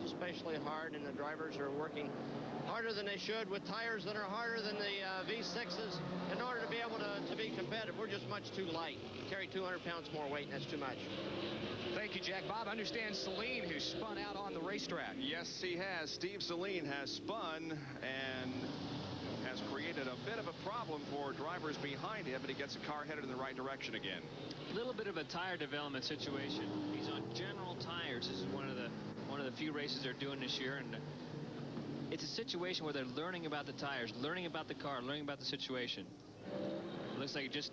especially hard, and the drivers are working harder than they should with tires that are harder than the V6s in order to be able to be competitive. We're just much too light. We carry 200 pounds more weight, and that's too much. Thank you, Jack. Bob, understands Saleen, who spun out on the racetrack. Yes, he has. Steve Saleen has spun and has created a bit of a problem for drivers behind him, but he gets the car headed in the right direction again. A little bit of a tire development situation. He's on General Tires. This is one of the few races they're doing this year, and it's a situation where they're learning about the tires, learning about the car, learning about the situation. It looks like it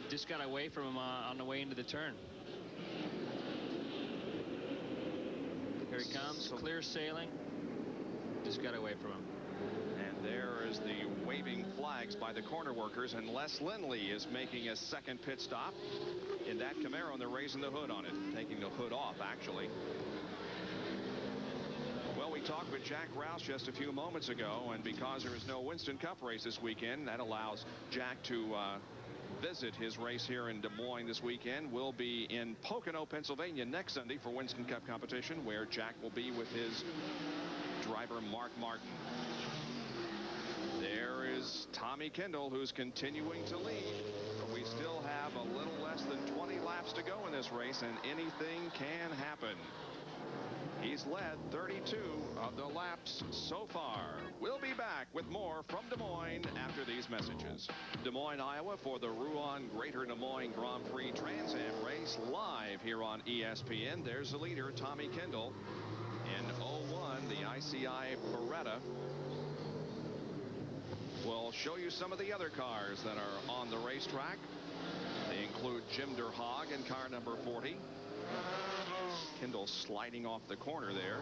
just got away from him on the way into the turn. Here he comes, clear sailing. Just got away from him. And there is the waving flags by the corner workers, and Les Lindley is making a second pit stop in that Camaro, and they're raising the hood on it, taking the hood off, actually. Well, we talked with Jack Rouse just a few moments ago, and because there is no Winston Cup race this weekend, that allows Jack to visit his race here in Des Moines this weekend. We'll be in Pocono, Pennsylvania next Sunday for Winston Cup competition, where Jack will be with his driver Mark Martin. There is Tommy Kendall, who's continuing to lead, but we still have a little less than 20 laps to go in this race, and anything can happen. He's led 32 of the laps so far. We'll be back with more from Des Moines after these messages. Des Moines, Iowa, for the Rouen Greater Des Moines Grand Prix Trans Am race, live here on ESPN. There's the leader, Tommy Kendall, in 01, the ICI Beretta. We'll show you some of the other cars that are on the racetrack. They include Jim Derhaag in car number 40. Kendall sliding off the corner there.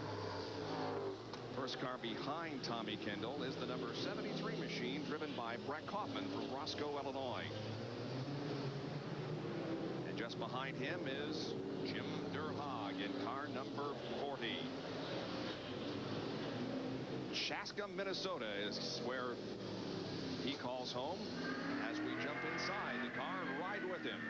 First car behind Tommy Kendall is the number 73 machine, driven by Brett Kaufman from Roscoe, Illinois. And just behind him is Jim Derhaag in car number 40. Chaska, Minnesota is where he calls home. As we jump inside the car and ride with him.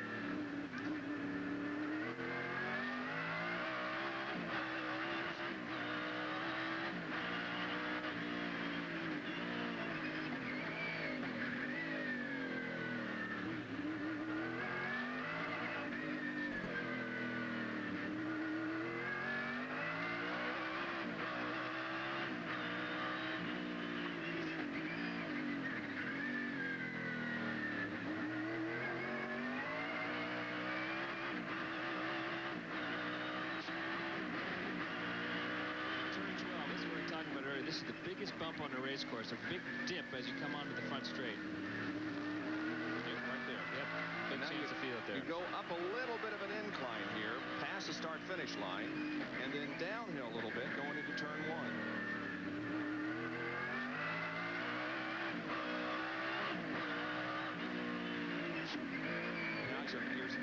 This is the biggest bump on the race course, a big dip as you come onto the front straight. Right there. Yep, big chance to feel it there. You go up a little bit of an incline here, past the start-finish line, and then downhill a little bit going into turn 1.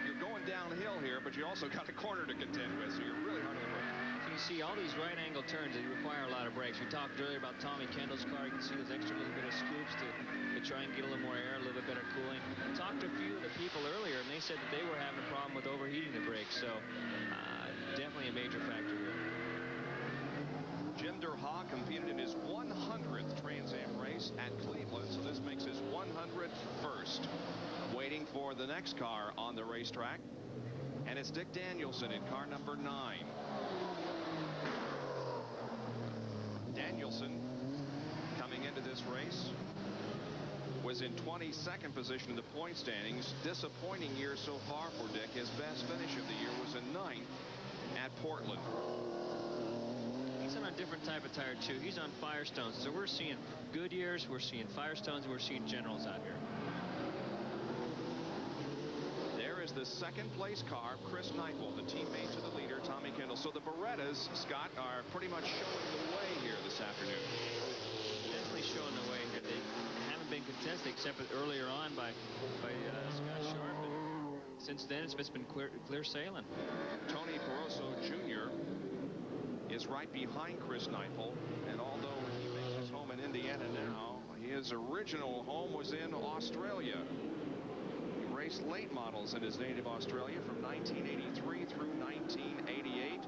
You're going downhill here, but you also got a corner to contend with, so you're really hard on the brake. You see all these right angle turns that require a lot of brakes. We talked earlier about Tommy Kendall's car. You can see those extra little bit of scoops to try and get a little more air, a little bit better cooling. I talked to a few of the people earlier, and they said that they were having a problem with overheating the brakes. So definitely a major factor here. Jim Derhaag competed in his 100th Trans Am race at Cleveland, so this makes his 101st. Waiting for the next car on the racetrack, and it's Dick Danielson in car number 9. Danielson, coming into this race, was in 22nd position in the point standings. Disappointing year so far for Dick. His best finish of the year was in 9th at Portland. He's on a different type of tire, too. He's on Firestones. So we're seeing Goodyears, we're seeing Firestones, we're seeing Generals out here. There is the second place car, Chris Neifel, the teammate to the leader, Tommy Kendall. So the Berettas, Scott, are pretty much showing the way here this afternoon. Definitely showing the way here. They haven't been contested except earlier on by Scott Sharp. And since then, it's been clear sailing. Tony Peroso Jr. is right behind Chris Neifel, and although he makes his home in Indiana now, his original home was in Australia. He raced late models in his native Australia from 1983 through 1988.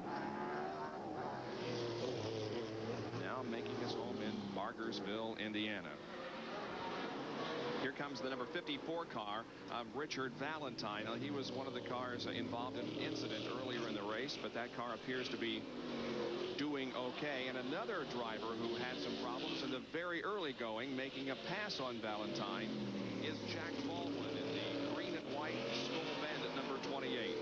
Parkersville, Indiana. Here comes the number 54 car of Richard Valentine. Now, he was one of the cars involved in an incident earlier in the race, but that car appears to be doing okay. And another driver who had some problems in the very early going, making a pass on Valentine, is Jack Baldwin in the green and white Skull Bandit number 28.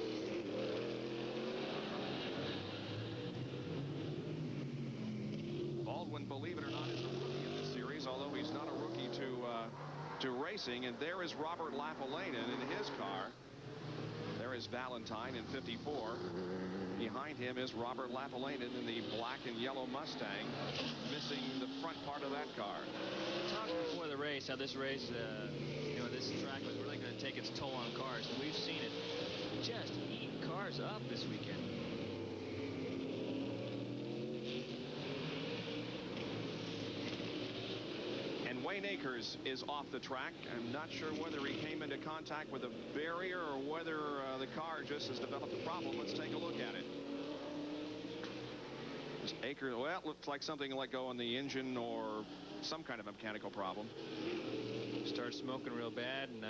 Baldwin, believe it or not, is a rookie in this series, although he's not a rookie to racing. And there is Robert Lafalainen in his car. There is Valentine in 54. Behind him is Robert Lafalainen in the black and yellow Mustang, missing the front part of that car. We talked before the race how this race, this track was really going to take its toll on cars. And we've seen it just eat cars up this weekend. Wayne Akers is off the track. I'm not sure whether he came into contact with a barrier or whether the car just has developed a problem. Let's take a look at it. Akers, well, it looks like something let go on the engine or some kind of a mechanical problem. Started smoking real bad, and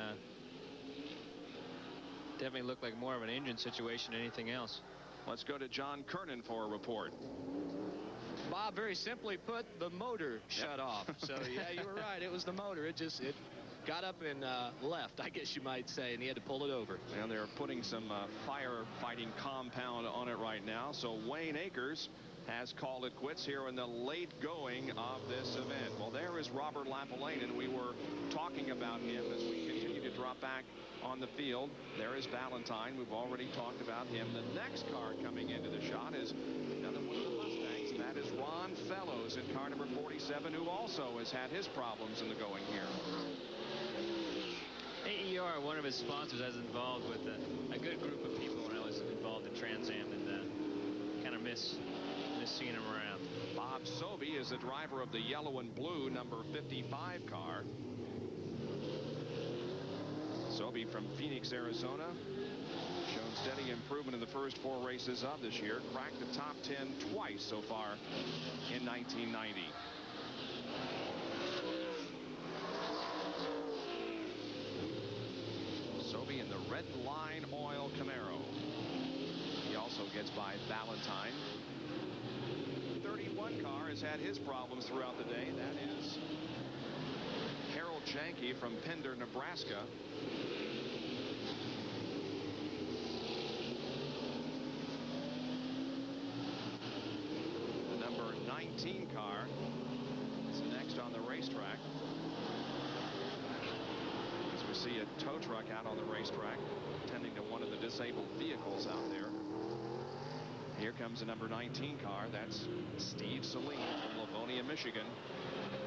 definitely looked like more of an engine situation than anything else. Let's go to John Kernan for a report. Bob, very simply put, the motor shut off. So, yeah, you were right. It was the motor. It got up and left, I guess you might say, and he had to pull it over. And they're putting some firefighting compound on it right now. So Wayne Akers has called it quits here in the late going of this event. Well, there is Robert Lafalainen. We were talking about him as we continue to drop back on the field. There is Valentine. We've already talked about him. The next car coming into the shot is another one of the Mustangs, and that is Ron Fellows in car number 47, who also has had his problems in the going here. AER, one of his sponsors, has involved with a good group of people when I was involved in Trans Am, and kind of miss seeing him around. Bob Sobey is the driver of the yellow and blue number 55 car. Sobey from Phoenix, Arizona, shown steady improvement in the first 4 races of this year. Cracked the top 10 twice so far in 1990. Sobey in the Red Line Oil Camaro. He also gets by Valentine. 31 car has had his problems throughout the day. That is Harold Janke from Pender, Nebraska. The number 19 car is next on the racetrack. As we see a tow truck out on the racetrack, tending to one of the disabled vehicles out there. Here comes the number 19 car. That's Steve Saline from Livonia, Michigan.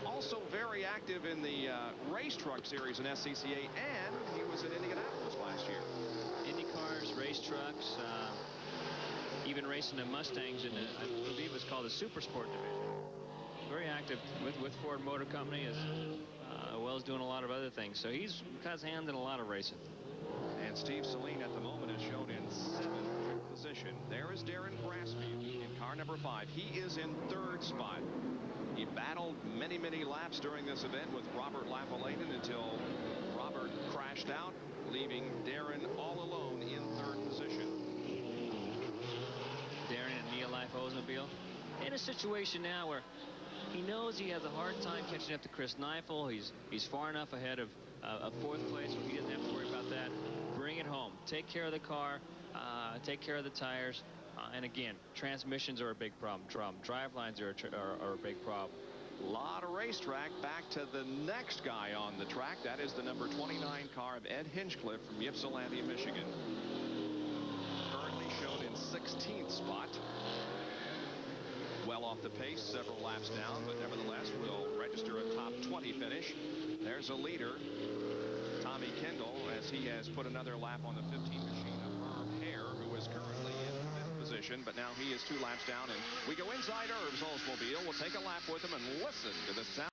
Also very active in the race truck series in SCCA, and he was in Indianapolis last year. Indy cars, race trucks, even racing the Mustangs in I believe it was called the Super Sport division. Very active with Ford Motor Company, as well as doing a lot of other things. So he's got his hand in a lot of racing. And Steve Saline at the moment is shown in 7th position. There is Darren Brassfield in car number 5. He is in 3rd spot. He battled many laps during this event with Robert Lafalainen until Robert crashed out, leaving Darren all alone in 3rd position. Darren and Neil Life Oldsmobile in a situation now where he knows he has a hard time catching up to Chris Neifel. He's far enough ahead of 4th place where he doesn't have to worry about that. Bring it home. Take care of the car. Take care of the tires. And again, transmissions are a big problem. Drive lines are a big problem. A lot of racetrack. Back to the next guy on the track. That is the number 29 car of Ed Hinchcliffe from Ypsilanti, Michigan. Currently shown in 16th spot. Well off the pace, several laps down, but nevertheless will register a top 20 finish. There's a leader, Tommy Kendall, as he has put another lap on the 15 machine of Herb Hare, who is currently in 5th position, but now he is 2 laps down. And we go inside Herb's Oldsmobile. We'll take a lap with him and listen to the sound